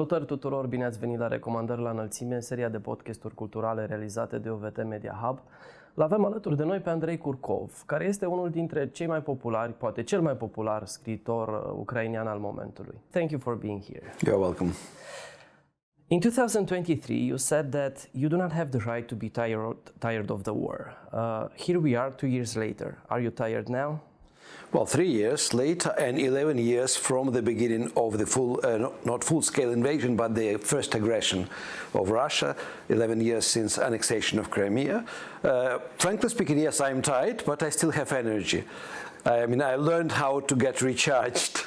Salutări tuturor, bine ați venit la Recomandări la Înălțime, seria de podcasturi culturale realizate de OVT Media Hub. L-avem alături de noi pe Andrei Kurkov, care este unul dintre cei mai populari, poate cel mai popular scriitor ucrainean al momentului. Thank you for being here. You're welcome. In 2023, you said that you do not have the right to be tired of the war. Here we are 2 years later. Are you tired now? Well, 3 years later and 11 years from the beginning of the not full-scale invasion, but the first aggression of Russia, 11 years since annexation of Crimea. Frankly speaking, yes, I'm tired, but I still have energy. I learned how to get recharged.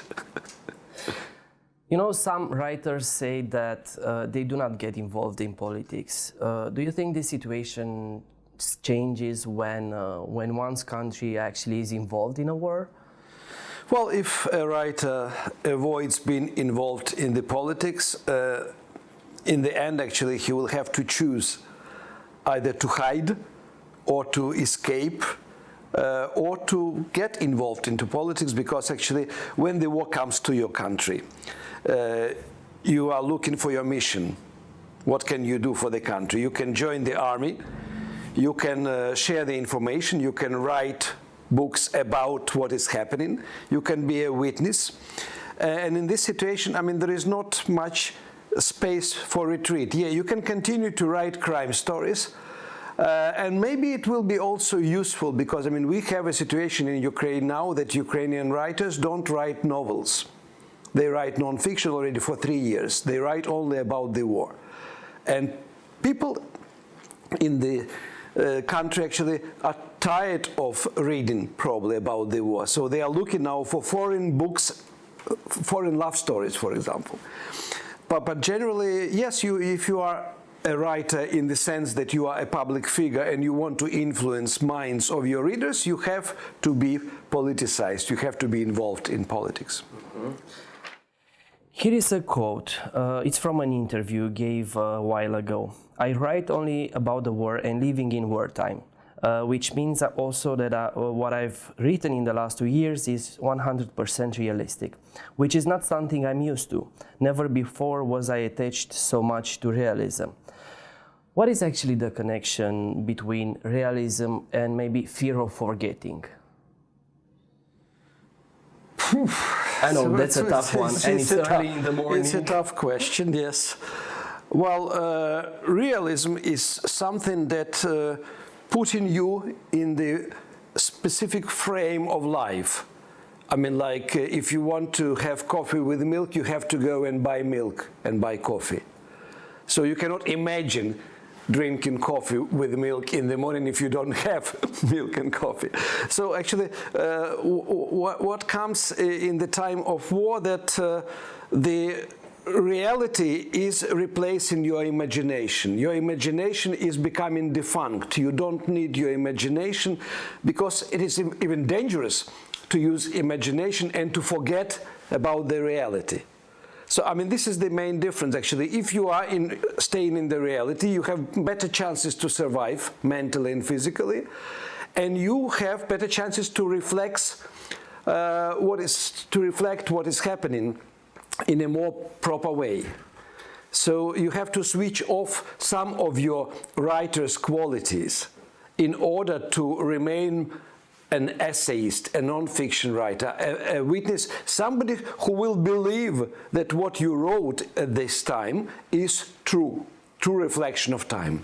You know, some writers say that they do not get involved in politics. Do you think this situation changes when one's country actually is involved in a war? Well, if a writer avoids being involved in the politics, in the end, actually, he will have to choose either to hide or to escape or to get involved into politics, because actually, when the war comes to your country, you are looking for your mission. What can you do for the country? You can join the army. You can share the information, you can write books about what is happening, you can be a witness. And in this situation, there is not much space for retreat. Yeah, you can continue to write crime stories, and maybe it will be also useful because, we have a situation in Ukraine now that Ukrainian writers don't write novels. They write non-fiction already for 3 years. They write only about the war. And people in the country actually are tired of reading probably about the war. So they are looking now for foreign books, foreign love stories, for example. But generally, yes, if you are a writer in the sense that you are a public figure and you want to influence minds of your readers, you have to be politicized. You have to be involved in politics. Mm-hmm. Here is a quote. It's from an interview you gave a while ago. I write only about the war and living in wartime, which means also that what I've written in the last 2 years is 100% realistic, which is not something I'm used to. Never before was I attached so much to realism. What is actually the connection between realism and maybe fear of forgetting? I know that's a tough one, and it's early in the morning. It's a tough question, yes. Well, realism is something that putting you in the specific frame of life. Like if you want to have coffee with milk, you have to go and buy milk and buy coffee. So you cannot imagine drinking coffee with milk in the morning if you don't have milk and coffee. So actually, what comes in the time of war, that the reality is replacing your imagination. Your imagination is becoming defunct. You don't need your imagination because it is even dangerous to use imagination and to forget about the reality. So, this is the main difference, actually. If you are staying in the reality, you have better chances to survive mentally and physically, and you have better chances to reflect what is happening in a more proper way. So you have to switch off some of your writer's qualities in order to remain an essayist, a non-fiction writer, a witness, somebody who will believe that what you wrote at this time is true reflection of time.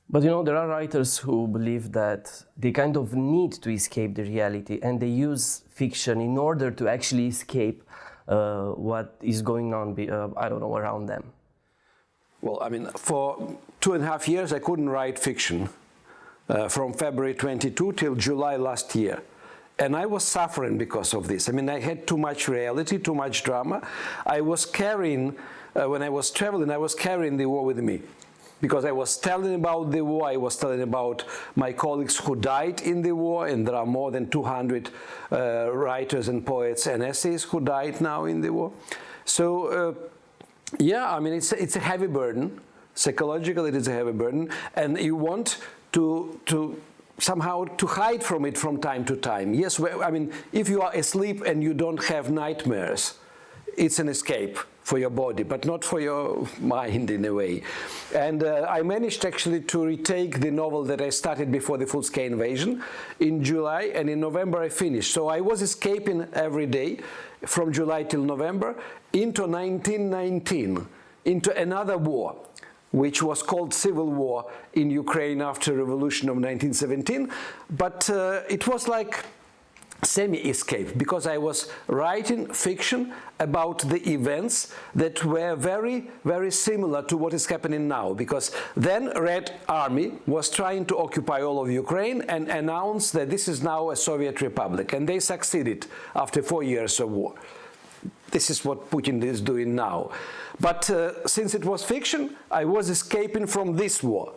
But there are writers who believe that they kind of need to escape the reality, and they use fiction in order to actually escape what is going on, around them. Well, for 2.5 years I couldn't write fiction. From February 22 till July last year. And I was suffering because of this. I had too much reality, too much drama. I was carrying, when I was traveling, I was carrying the war with me. Because I was telling about the war, I was telling about my colleagues who died in the war, and there are more than 200 writers and poets and essayists who died now in the war. So, it's a heavy burden. Psychologically, it is a heavy burden. And you want to somehow to hide from it from time to time. Yes, if you are asleep and you don't have nightmares, it's an escape for your body, but not for your mind in a way. And I managed actually to retake the novel that I started before the full-scale invasion in July, and in November I finished. So I was escaping every day from July till November into 1919, into another war, which was called Civil War in Ukraine after Revolution of 1917. But it was like semi-escape, because I was writing fiction about the events that were very, very similar to what is happening now, because then Red Army was trying to occupy all of Ukraine and announced that this is now a Soviet republic, and they succeeded after 4 years of war. This is what Putin is doing now. But since it was fiction, I was escaping from this war.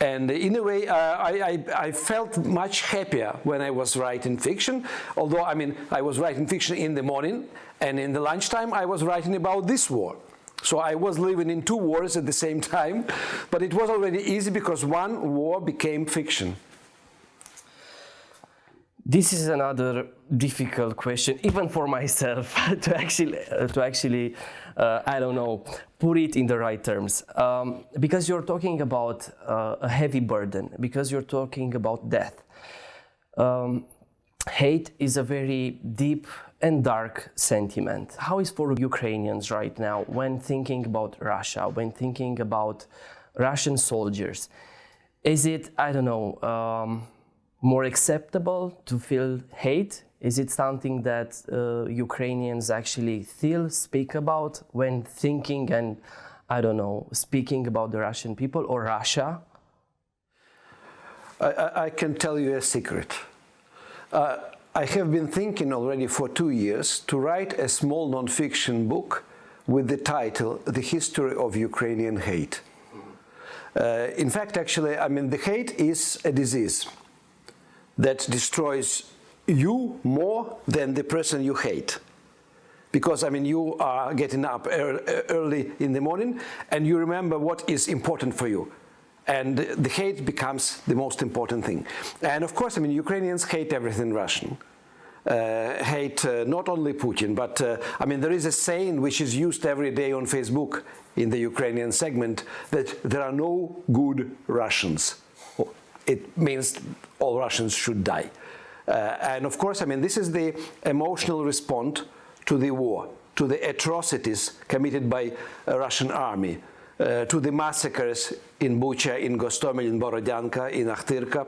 And in a way, I felt much happier when I was writing fiction, although, I mean, I was writing fiction in the morning, and in the lunchtime I was writing about this war. So I was living in two wars at the same time, but it was already easy because one war became fiction. This is another difficult question, even for myself, to actually I don't know, put it in the right terms. Because you're talking about a heavy burden, because you're talking about death. Hate is a very deep and dark sentiment. How is for Ukrainians right now when thinking about Russia, when thinking about Russian soldiers? Is it, I don't know, more acceptable to feel hate? Is it something that Ukrainians actually still speak about when thinking and, I don't know, speaking about the Russian people or Russia? I can tell you a secret. I have been thinking already for 2 years to write a small non-fiction book with the title, The History of Ukrainian Hate. In fact, actually, I mean, the hate is a disease that destroys you more than the person you hate. Because, I mean, you are getting up early in the morning and you remember what is important for you. And the hate becomes the most important thing. And of course, I mean, Ukrainians hate everything Russian. Hate not only Putin, but I mean, there is a saying which is used every day on Facebook in the Ukrainian segment that there are no good Russians. It means all Russians should die. And of course, I mean, this is the emotional response to the war, to the atrocities committed by a Russian army, to the massacres in Bucha, in Gostomel, in Borodyanka, in Akhtirka.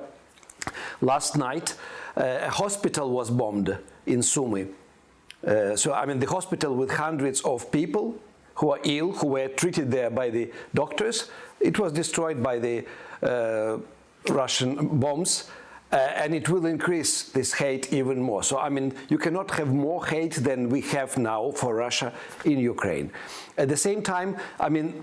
Last night, a hospital was bombed in Sumy. So, I mean, the hospital with hundreds of people who are ill, who were treated there by the doctors, it was destroyed by the Russian bombs, and it will increase this hate even more. So, I mean, you cannot have more hate than we have now for Russia in Ukraine. At the same time, I mean,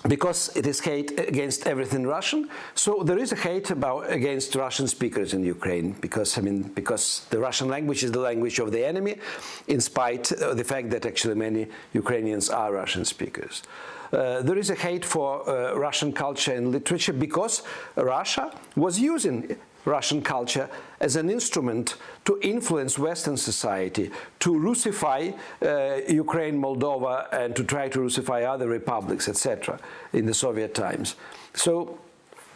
because it is hate against everything Russian, so there is a hate against Russian speakers in Ukraine, because, I mean, because the Russian language is the language of the enemy, in spite of the fact that actually many Ukrainians are Russian speakers. There is a hate for Russian culture and literature because Russia was using Russian culture as an instrument to influence Western society, to Russify Ukraine, Moldova, and to try to Russify other republics, etc., in the Soviet times. So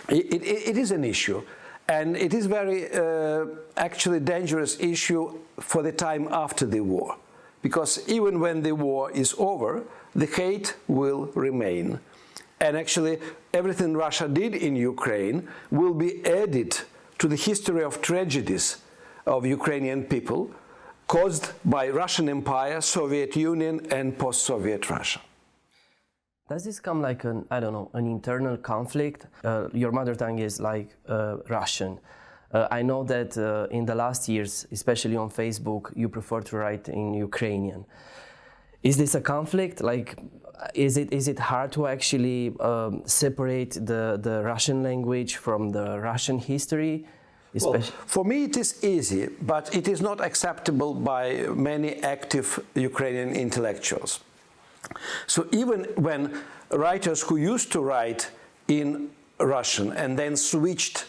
it is an issue, and it is very actually dangerous issue for the time after the war, because even when the war is over, the hate will remain. And actually, everything Russia did in Ukraine will be added to the history of tragedies of Ukrainian people caused by Russian Empire, Soviet Union, and post-Soviet Russia. Does this come like an, I don't know, an internal conflict? Your mother tongue is like Russian. I know that in the last years, especially on Facebook, you prefer to write in Ukrainian. Is this a conflict? Like, is it hard to actually separate the Russian language from the Russian history? Well, for me it is easy, but it is not acceptable by many active Ukrainian intellectuals. So even when writers who used to write in Russian and then switched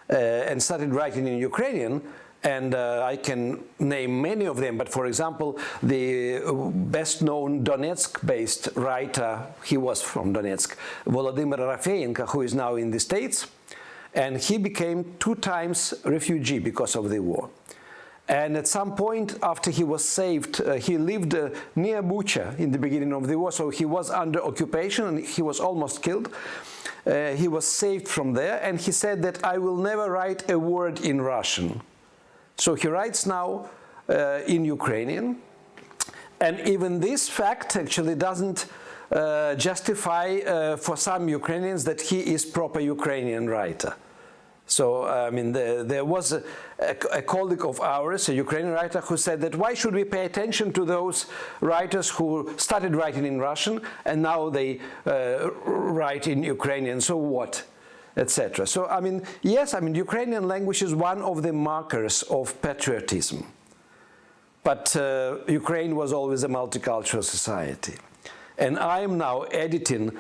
and started writing in Ukrainian, And I can name many of them, but for example, the best-known Donetsk-based writer, he was from Donetsk, Volodymyr Rafeyenko, who is now in the States, and he became 2 times refugee because of the war. And at some point after he was saved, he lived near Bucha in the beginning of the war, so he was under occupation and he was almost killed. He was saved from there, and he said that I will never write a word in Russian. So he writes now in Ukrainian, and even this fact actually doesn't justify for some Ukrainians that he is proper Ukrainian writer. So, I mean, there was a colleague of ours, a Ukrainian writer, who said that why should we pay attention to those writers who started writing in Russian and now they write in Ukrainian, so what, etc. So, I mean, yes, I mean, Ukrainian language is one of the markers of patriotism. But Ukraine was always a multicultural society. And I am now editing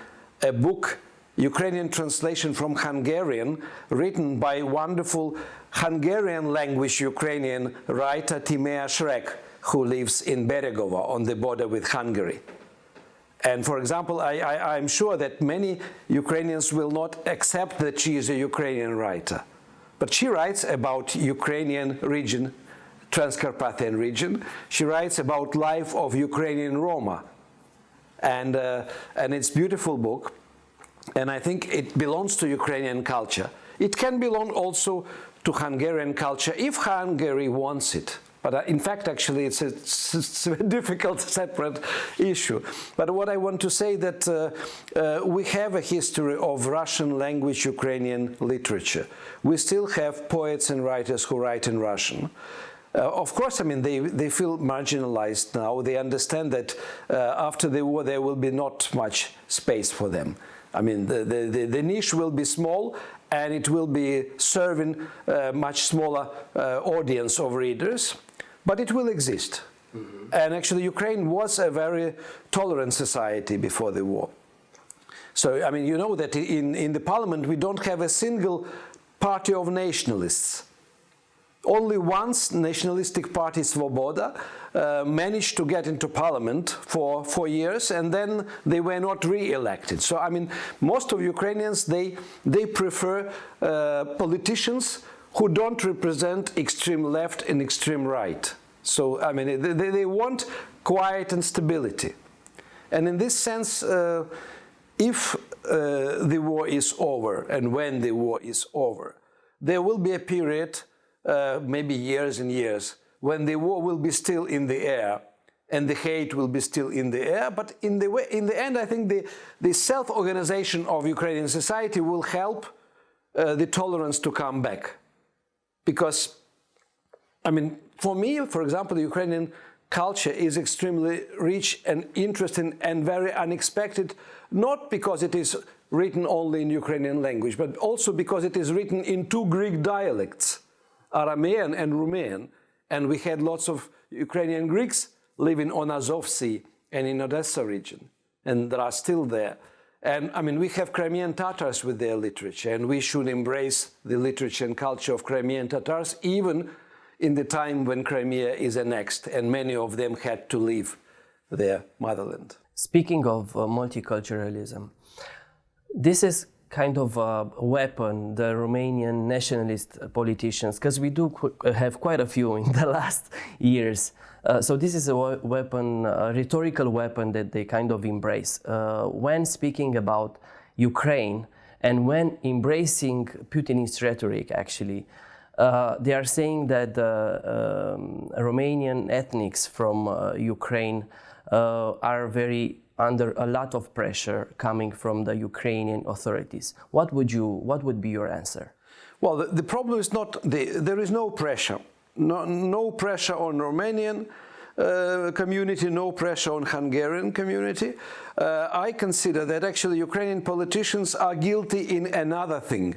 a book, Ukrainian translation from Hungarian, written by wonderful Hungarian language Ukrainian writer Timea Shrek, who lives in Beregovo on the border with Hungary. And for example, I'm sure that many Ukrainians will not accept that she is a Ukrainian writer. But she writes about Ukrainian region, Transcarpathian region. She writes about life of Ukrainian Roma. And it's a beautiful book. And I think it belongs to Ukrainian culture. It can belong also to Hungarian culture if Hungary wants it. But in fact, actually, it's a difficult, separate issue. But what I want to say that we have a history of Russian language Ukrainian literature. We still have poets and writers who write in Russian. Of course, I mean, they feel marginalized now. They understand that after the war, there will be not much space for them. I mean, the niche will be small, and it will be serving a much smaller audience of readers, but it will exist. Mm-hmm. And actually, Ukraine was a very tolerant society before the war. So, I mean, you know that in the parliament, we don't have a single party of nationalists. Only once nationalistic party Svoboda managed to get into parliament for 4 years, and then they were not re-elected. So, I mean, most of Ukrainians, they prefer politicians who don't represent extreme left and extreme right. So, I mean, they want quiet and stability. And in this sense, if the war is over, and when the war is over, there will be a period, maybe years and years, when the war will be still in the air and the hate will be still in the air. But in the end, I think the self-organization of Ukrainian society will help the tolerance to come back. Because, I mean, for me, for example, the Ukrainian culture is extremely rich and interesting and very unexpected, not because it is written only in Ukrainian language, but also because it is written in 2 Greek dialects, Aramean and Romanian, and we had lots of Ukrainian Greeks living on Azov Sea and in Odessa region, and they are still there. And I mean, we have Crimean Tatars with their literature, and we should embrace the literature and culture of Crimean Tatars, even in the time when Crimea is annexed, and many of them had to leave their motherland. Speaking of multiculturalism, this is kind of a weapon the Romanian nationalist politicians, because we do have quite a few in the last years. So this is a weapon, a rhetorical weapon that they kind of embrace. When speaking about Ukraine and when embracing Putinist rhetoric, actually, they are saying that Romanian ethnics from Ukraine are very under a lot of pressure coming from the Ukrainian authorities. What would be your answer? Well, the problem is not there is no pressure. No pressure on Romanian community, no pressure on Hungarian community. I consider that actually Ukrainian politicians are guilty in another thing.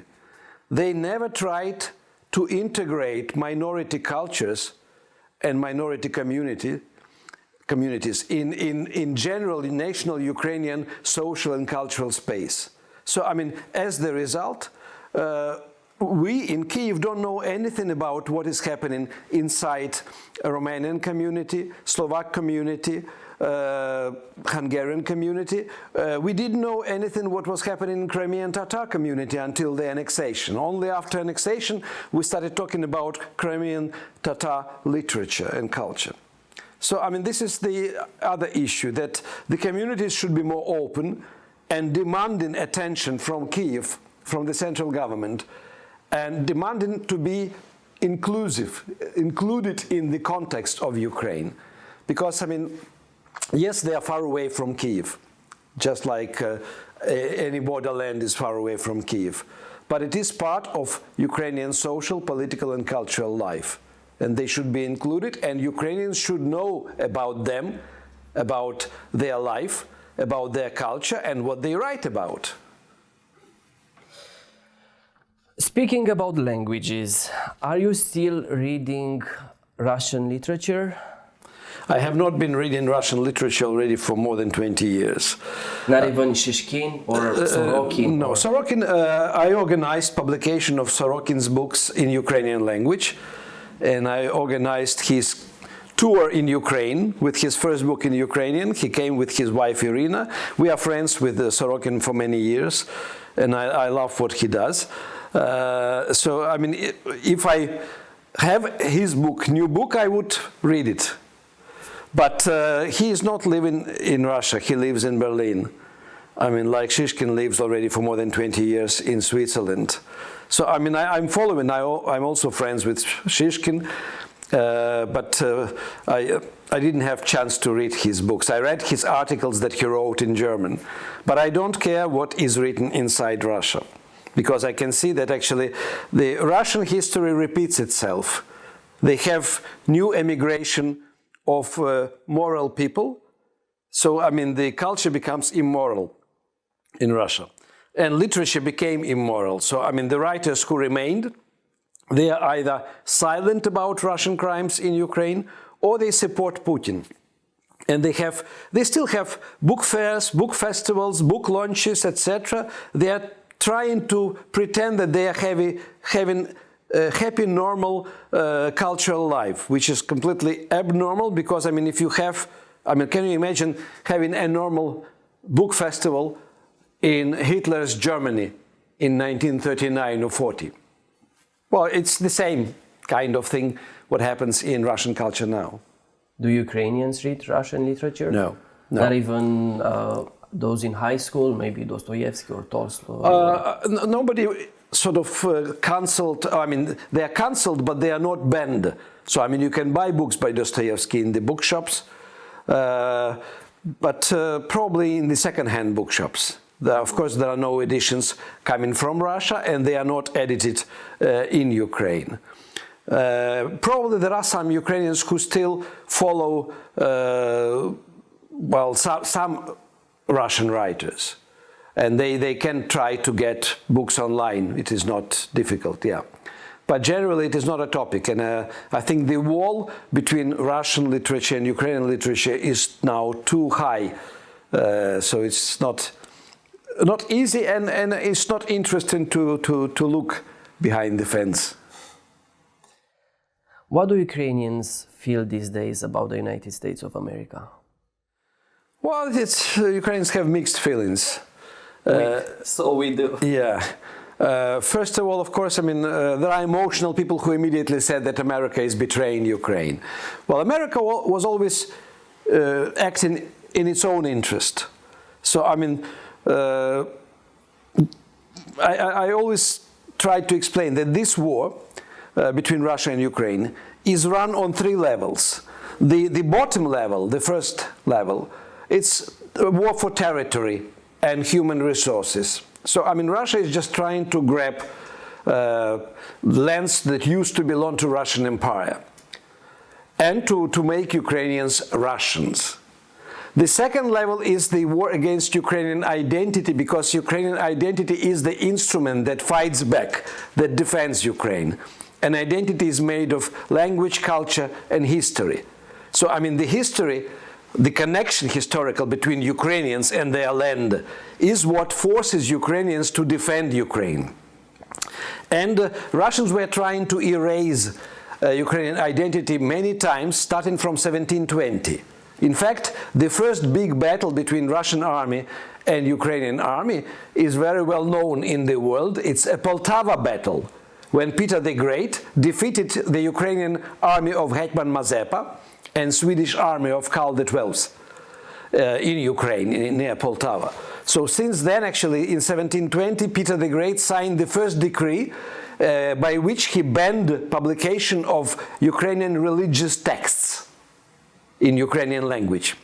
They never tried to integrate minority cultures and minority communities in general in national Ukrainian social and cultural space. So, I mean, as the result, we in Kyiv don't know anything about what is happening inside a Romanian community, Slovak community, Hungarian community. We didn't know anything what was happening in Crimean Tatar community until the annexation. Only after annexation we started talking about Crimean Tatar literature and culture. So, I mean, this is the other issue, that the communities should be more open and demanding attention from Kyiv, from the central government, and demanding to be inclusive, included in the context of Ukraine. Because, I mean, yes, they are far away from Kyiv, just like any borderland is far away from Kyiv. But it is part of Ukrainian social, political, and cultural life. And they should be included, and Ukrainians should know about them, about their life, about their culture, and what they write about. Speaking about languages, are you still reading Russian literature? I have not been reading Russian literature already for more than 20 years. Not even Shishkin or Sorokin? No, Sorokin, I organized publication of Sorokin's books in Ukrainian language, and I organized his tour in Ukraine with his first book in Ukrainian. He came with his wife Irina. We are friends with Sorokin for many years, and I love what he does. So, I mean, if I have his book, new book, I would read it. But he is not living in Russia, he lives in Berlin. I mean, like Shishkin lives already for more than 20 years in Switzerland. So, I mean, I'm following, I'm also friends with Shishkin, but I didn't have chance to read his books. I read his articles that he wrote in German, but I don't care what is written inside Russia, because I can see that actually the Russian history repeats itself. They have new emigration of moral people. So, I mean, the culture becomes immoral in Russia. And literature became immoral. So, I mean, the writers who remained, they are either silent about Russian crimes in Ukraine, or they support Putin. And they still have book fairs, book festivals, book launches, etc. They are trying to pretend that they are having a happy, normal cultural life, which is completely abnormal, because, I mean, if you have, I mean, can you imagine having a normal book festival in Hitler's Germany in 1939 or 40? Well, it's the same kind of thing what happens in Russian culture now. Do Ukrainians read Russian literature? No. Not even those in high school, maybe Dostoevsky or Tolstoy? Nobody sort of cancelled, I mean, they are cancelled, but they are not banned. So, I mean, you can buy books by Dostoevsky in the bookshops, but probably in the second-hand bookshops. Of course, there are no editions coming from Russia, and they are not edited in Ukraine. Probably there are some Ukrainians who still follow, well, some Russian writers. And they can try to get books online. It is not difficult, yeah. But generally it is not a topic. And I think the wall between Russian literature and Ukrainian literature is now too high. So it's not easy, and it's not interesting to look behind the fence. What do Ukrainians feel these days about the United States of America? Well, Ukrainians have mixed feelings. So we do. Yeah. First of all, of course, I mean, there are emotional people who immediately said that America is betraying Ukraine. Well, America was always acting in its own interest. So, I mean, I always try to explain that this war between Russia and Ukraine is run on three levels. The bottom level, the first level, it's a war for territory and human resources. So, I mean, Russia is just trying to grab lands that used to belong to Russian Empire and to make Ukrainians Russians. The second level is the war against Ukrainian identity, because Ukrainian identity is the instrument that fights back, that defends Ukraine. And identity is made of language, culture, and history. So, I mean, the history, the connection historical between Ukrainians and their land is what forces Ukrainians to defend Ukraine. And Russians were trying to erase Ukrainian identity many times, starting from 1720. In fact, the first big battle between Russian army and Ukrainian army is very well known in the world. It's a Poltava battle, when Peter the Great defeated the Ukrainian army of Hetman Mazepa and Swedish army of Karl XII in Ukraine, near Poltava. So since then, actually, in 1720, Peter the Great signed the first decree by which he banned publication of Ukrainian religious texts in Ukrainian language.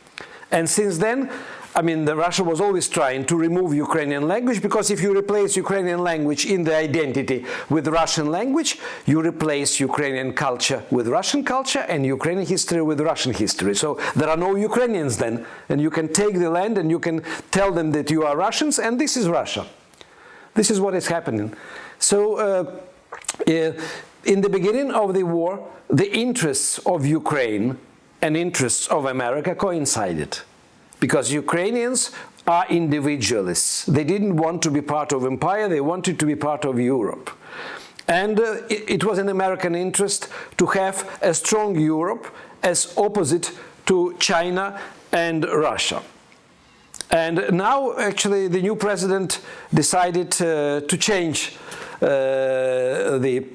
And since then, I mean, Russia was always trying to remove Ukrainian language, because if you replace Ukrainian language in the identity with Russian language, you replace Ukrainian culture with Russian culture and Ukrainian history with Russian history. So there are no Ukrainians then, and you can take the land and you can tell them that you are Russians, and this is Russia. This is what is happening. So in the beginning of the war, the interests of Ukraine and interests of America coincided, because Ukrainians are individualists. They didn't want to be part of empire, they wanted to be part of Europe. And it was an American interest to have a strong Europe as opposite to China and Russia. And now, actually, the new president decided to change the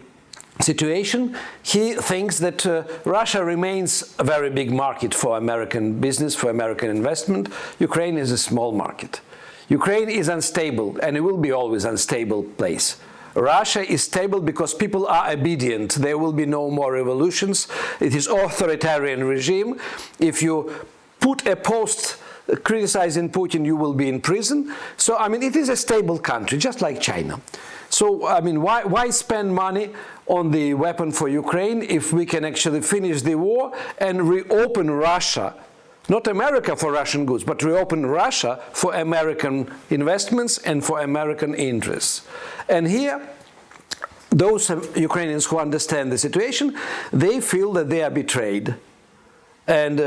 situation. He thinks that Russia remains a very big market for American business, for American investment. Ukraine is a small market. Ukraine is unstable, and it will be always an unstable place. Russia is stable because people are obedient. There will be no more revolutions. It is authoritarian regime. If you put a post criticizing Putin, you will be in prison. So, I mean, it is a stable country, just like China. So, I mean, why spend money on the weapon for Ukraine if we can actually finish the war and reopen Russia, not America for Russian goods, but reopen Russia for American investments and for American interests? And here, those Ukrainians who understand the situation, they feel that they are betrayed. And,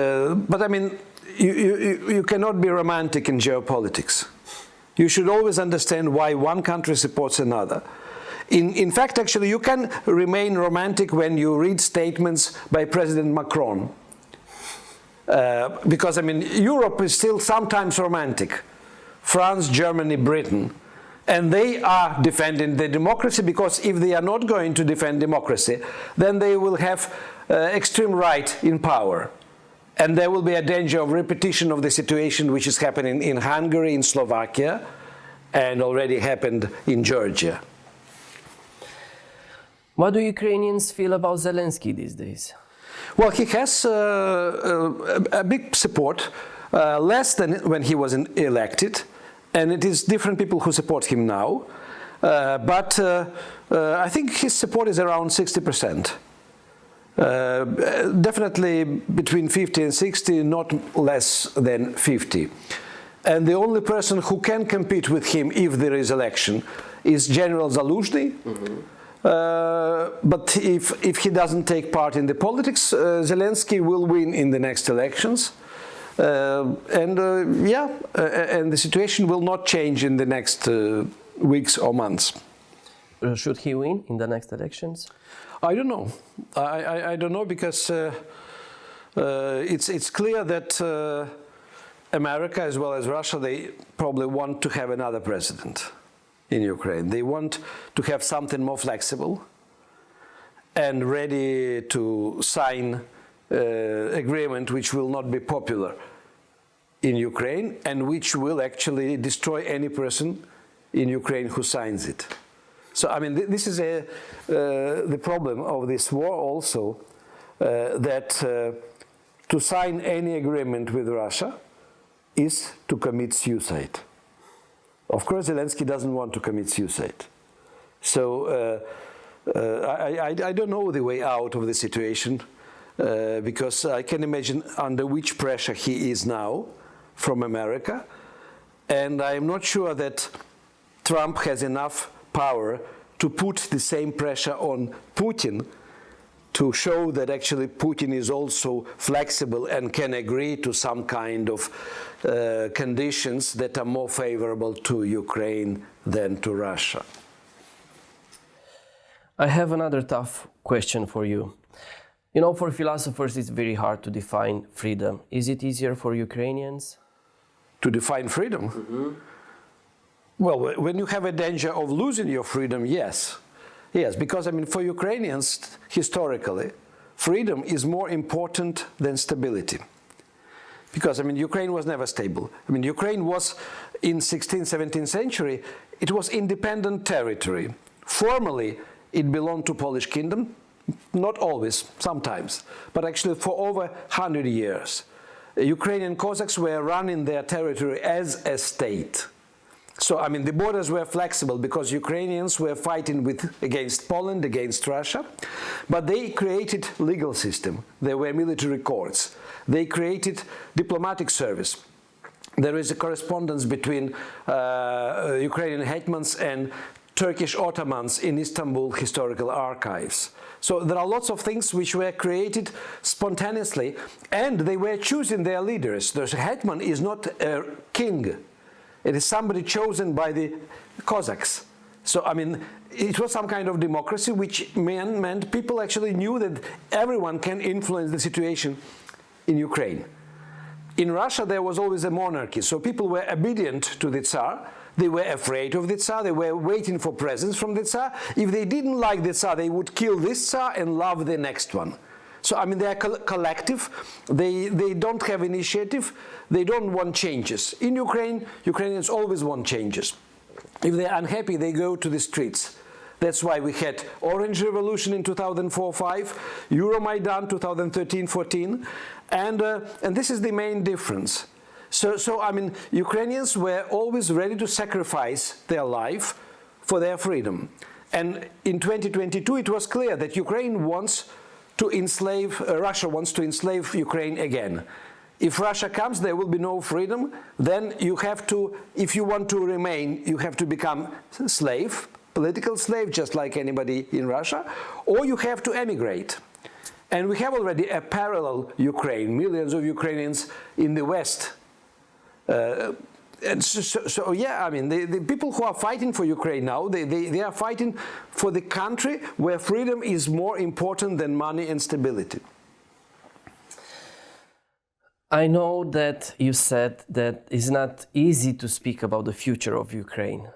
but I mean, you cannot be romantic in geopolitics. You should always understand why one country supports another. In fact, actually, you can remain romantic when you read statements by President Macron. Because, I mean, Europe is still sometimes romantic. France, Germany, Britain. And they are defending the democracy, because if they are not going to defend democracy, then they will have extreme right in power. And there will be a danger of repetition of the situation which is happening in Hungary, in Slovakia, and already happened in Georgia. What do Ukrainians feel about Zelensky these days? Well, he has a big support, less than when he was elected, and it is different people who support him now. But I think his support is around 60%. Definitely between 50 and 60, not less than 50. And the only person who can compete with him if there is election is General Zaluzhny. Mm-hmm. But if he doesn't take part in the politics, Zelensky will win in the next elections. And the situation will not change in the next weeks or months. Should he win in the next elections? I don't know. I don't know, because it's clear that America as well as Russia, they probably want to have another president in Ukraine. They want to have something more flexible and ready to sign agreement which will not be popular in Ukraine and which will actually destroy any person in Ukraine who signs it. So, I mean, this is the problem of this war also, that to sign any agreement with Russia is to commit suicide. Of course, Zelensky doesn't want to commit suicide. So, I don't know the way out of the situation, because I can imagine under which pressure he is now from America, and I am not sure that Trump has enough power to put the same pressure on Putin to show that actually Putin is also flexible and can agree to some kind of conditions that are more favorable to Ukraine than to Russia. I have another tough question for you. You know, for philosophers, it's very hard to define freedom. Is it easier for Ukrainians? To define freedom? Well, when you have a danger of losing your freedom, yes. Yes, because I mean, for Ukrainians, historically, freedom is more important than stability. Because I mean, Ukraine was never stable. I mean, Ukraine was, in 16th, 17th century, it was independent territory. Formally, it belonged to Polish kingdom, not always, sometimes, but actually for over 100 years. Ukrainian Cossacks were running their territory as a state. So, I mean, the borders were flexible because Ukrainians were fighting against Poland, against Russia, but they created legal system. There were military courts. They created diplomatic service. There is a correspondence between Ukrainian hetmans and Turkish Ottomans in Istanbul historical archives. So there are lots of things which were created spontaneously, and they were choosing their leaders. The hetman is not a king. It is somebody chosen by the Cossacks. So, I mean, it was some kind of democracy, which meant people actually knew that everyone can influence the situation in Ukraine. In Russia, there was always a monarchy, so people were obedient to the Tsar. They were afraid of the Tsar. They were waiting for presents from the Tsar. If they didn't like the Tsar, they would kill this Tsar and love the next one. So, I mean, they are collective. They don't have initiative. They don't want changes. In Ukraine, Ukrainians always want changes. If they're unhappy, they go to the streets. That's why we had Orange Revolution in 2004-05, Euromaidan 2013-14, and this is the main difference. So, I mean, Ukrainians were always ready to sacrifice their life for their freedom. And in 2022, it was clear that Ukraine wants to enslave, Russia wants to enslave Ukraine again. If Russia comes, there will be no freedom. Then you have to, if you want to remain, you have to become slave, political slave, just like anybody in Russia, or you have to emigrate. And we have already a parallel Ukraine, millions of Ukrainians in the West. And so yeah, I mean, the people who are fighting for Ukraine now, they are fighting for the country where freedom is more important than money and stability. I know that you said that it's not easy to speak about the future of Ukraine.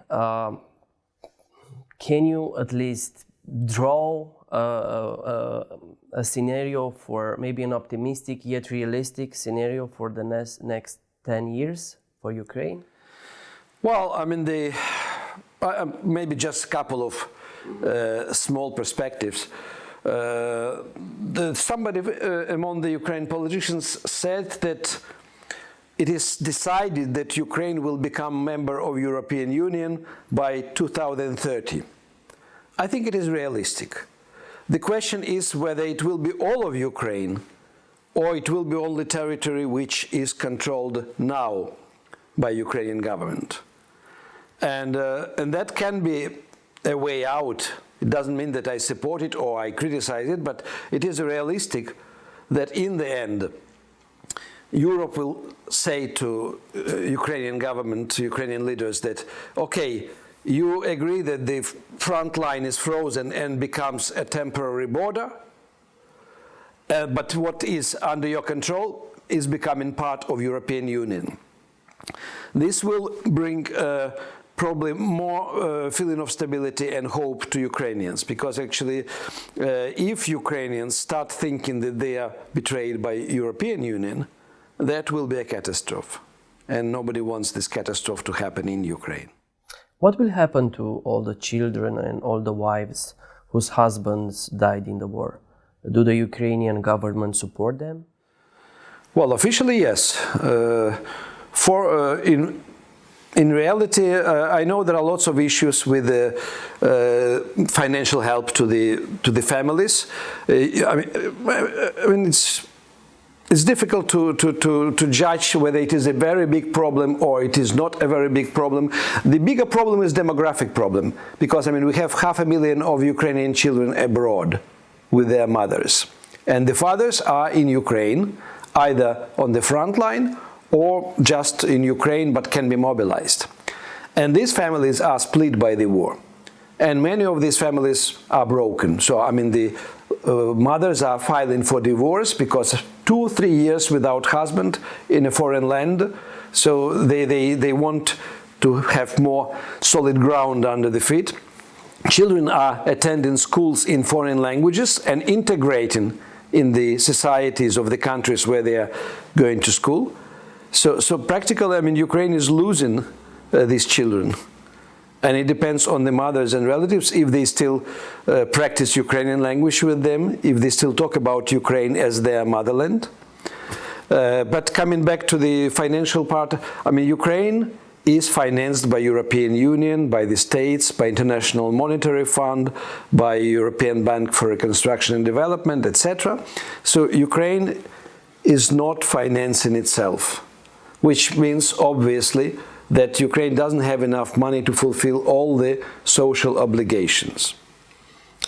Can you at least draw a scenario for maybe an optimistic yet realistic scenario for the next 10 years for Ukraine? Well, I mean, maybe just a couple of small perspectives. Somebody among the Ukrainian politicians said that it is decided that Ukraine will become member of European Union by 2030. I think it is realistic. The question is whether it will be all of Ukraine or it will be only territory which is controlled now by Ukrainian government. And that can be a way out. It doesn't mean that I support it or I criticize it, but it is realistic that in the end, Europe will say to Ukrainian government, to Ukrainian leaders that, okay, you agree that the front line is frozen and becomes a temporary border, but what is under your control is becoming part of European Union. This will bring probably more feeling of stability and hope to Ukrainians, because actually if Ukrainians start thinking that they are betrayed by European Union, that will be a catastrophe, and nobody wants this catastrophe to happen in Ukraine. What will happen to all the children and all the wives whose husbands died in the war? Do the Ukrainian government support them? Well, officially, yes. In reality, I know there are lots of issues with financial help to the families. I mean, it's difficult to judge whether it is a very big problem or it is not a very big problem. The bigger problem is demographic problem, because I mean, we have 500,000 of Ukrainian children abroad with their mothers, and the fathers are in Ukraine, either on the front line or just in Ukraine, but can be mobilized. And these families are split by the war. and many of these families are broken. So, I mean, the mothers are filing for divorce because 2-3 years without husband in a foreign land. So they want to have more solid ground under the feet. Children are attending schools in foreign languages and integrating in the societies of the countries where they are going to school. So practically, I mean, Ukraine is losing these children. And it depends on the mothers and relatives if they still practice Ukrainian language with them, if they still talk about Ukraine as their motherland. But coming back to the financial part, I mean, Ukraine is financed by European Union, by the states, by International Monetary Fund, by European Bank for Reconstruction and Development, etc. So Ukraine is not financing itself, which means obviously that Ukraine doesn't have enough money to fulfill all the social obligations.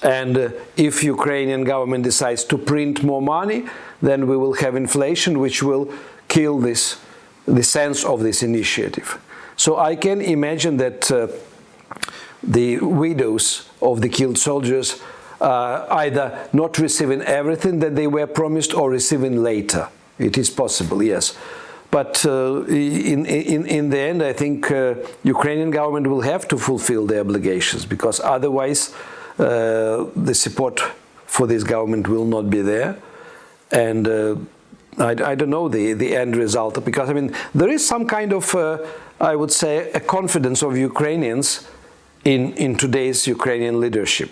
And if Ukrainian government decides to print more money, then we will have inflation, which will kill the sense of this initiative. So I can imagine that the widows of the killed soldiers are either not receiving everything that they were promised or receiving later. It is possible, yes. But in the end, I think Ukrainian government will have to fulfill their obligations, because otherwise the support for this government will not be there. And I don't know the end result, because I mean there is some kind of I would say a confidence of Ukrainians in today's Ukrainian leadership.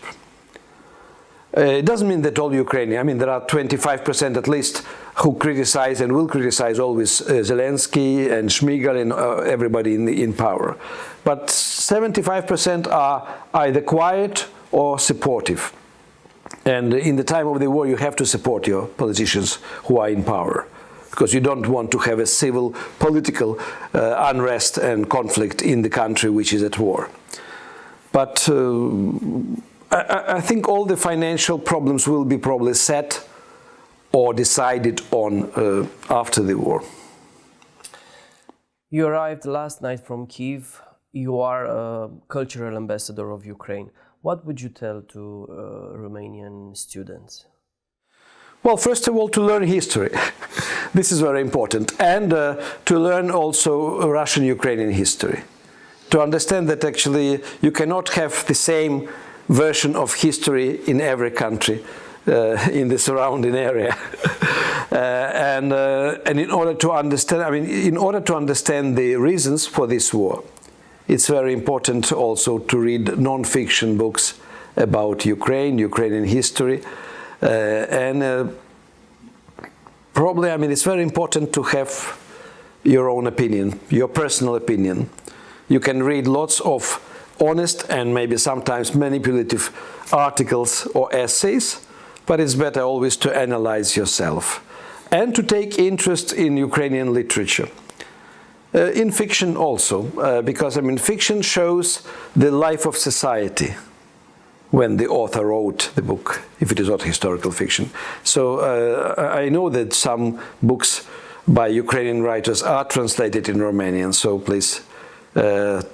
It doesn't mean that all Ukrainians, I mean there are 25% at least who criticize and will criticize always Zelensky and Shmyhal and everybody in power. But 75% are either quiet or supportive. And in the time of the war, you have to support your politicians who are in power, because you don't want to have a civil political unrest and conflict in the country which is at war. But I think all the financial problems will be probably set or decided on after the war. You arrived last night from Kyiv. You are a cultural ambassador of Ukraine. What would you tell to Romanian students? Well, first of all, to learn history. This is very important. And to learn also Russian-Ukrainian history. To understand that actually you cannot have the same version of history in every country in the surrounding area. And in order to understand, I mean, in order to understand the reasons for this war, it's very important also to read non-fiction books about Ukraine, Ukrainian history, and probably, I mean, it's very important to have your own opinion, your personal opinion. You can read lots of honest and maybe sometimes manipulative articles or essays, but it's better always to analyze yourself and to take interest in Ukrainian literature. In fiction also, because I mean fiction shows the life of society when the author wrote the book, if it is not historical fiction. So I know that some books by Ukrainian writers are translated in Romanian, so please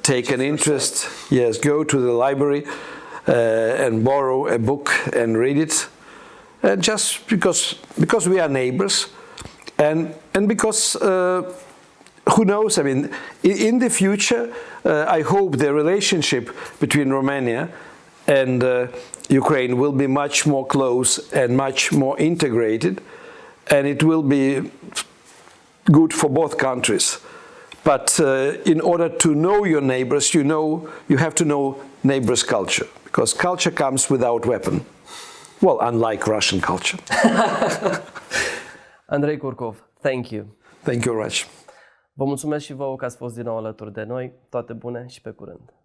take an interest, yes, go to the library and borrow a book and read it, and just because we are neighbors, and because who knows, I mean, in the future, I hope the relationship between Romania and Ukraine will be much more close and much more integrated, and it will be good for both countries. But in order to know your neighbors, you have to know neighbors' culture, because culture comes without weapon. Well, unlike Russian culture. Andrei Kurkov, thank you. Thank you very much. Vă mulțumesc și vouă că ați fost din nou alături de noi. Toate bune și pe curând!